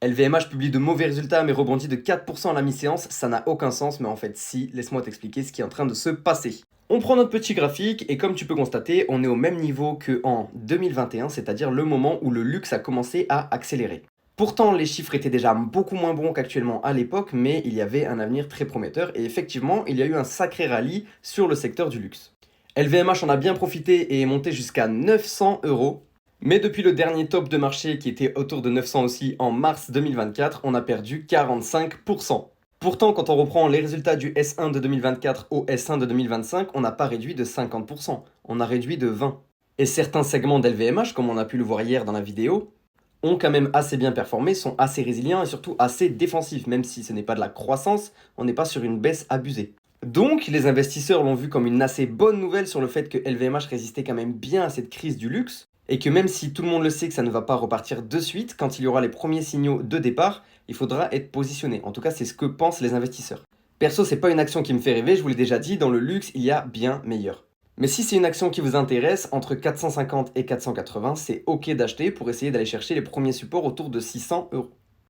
LVMH publie de mauvais résultats mais rebondit de 4% à la mi-séance, ça n'a aucun sens, mais en fait si, laisse-moi t'expliquer ce qui est en train de se passer. On prend notre petit graphique et comme tu peux constater, on est au même niveau qu'en 2021, c'est-à-dire le moment où le luxe a commencé à accélérer. Pourtant, les chiffres étaient déjà beaucoup moins bons qu'actuellement à l'époque, mais il y avait un avenir très prometteur et effectivement, il y a eu un sacré rallye sur le secteur du luxe. LVMH en a bien profité et est monté jusqu'à 900 euros. Mais depuis le dernier top de marché qui était autour de 900 aussi en mars 2024, on a perdu 45%. Pourtant, quand on reprend les résultats du S1 de 2024 au S1 de 2025, on n'a pas réduit de 50%, on a réduit de 20%. Et certains segments d'LVMH, comme on a pu le voir hier dans la vidéo, ont quand même assez bien performé, sont assez résilients et surtout assez défensifs, même si ce n'est pas de la croissance, on n'est pas sur une baisse abusée. Donc, les investisseurs l'ont vu comme une assez bonne nouvelle sur le fait que LVMH résistait quand même bien à cette crise du luxe, et que même si tout le monde le sait que ça ne va pas repartir de suite, quand il y aura les premiers signaux de départ, il faudra être positionné. En tout cas, c'est ce que pensent les investisseurs. Perso, c'est pas une action qui me fait rêver, je vous l'ai déjà dit, dans le luxe, il y a bien meilleur. Mais si c'est une action qui vous intéresse, entre 450 et 480, c'est ok d'acheter pour essayer d'aller chercher les premiers supports autour de 600 euros.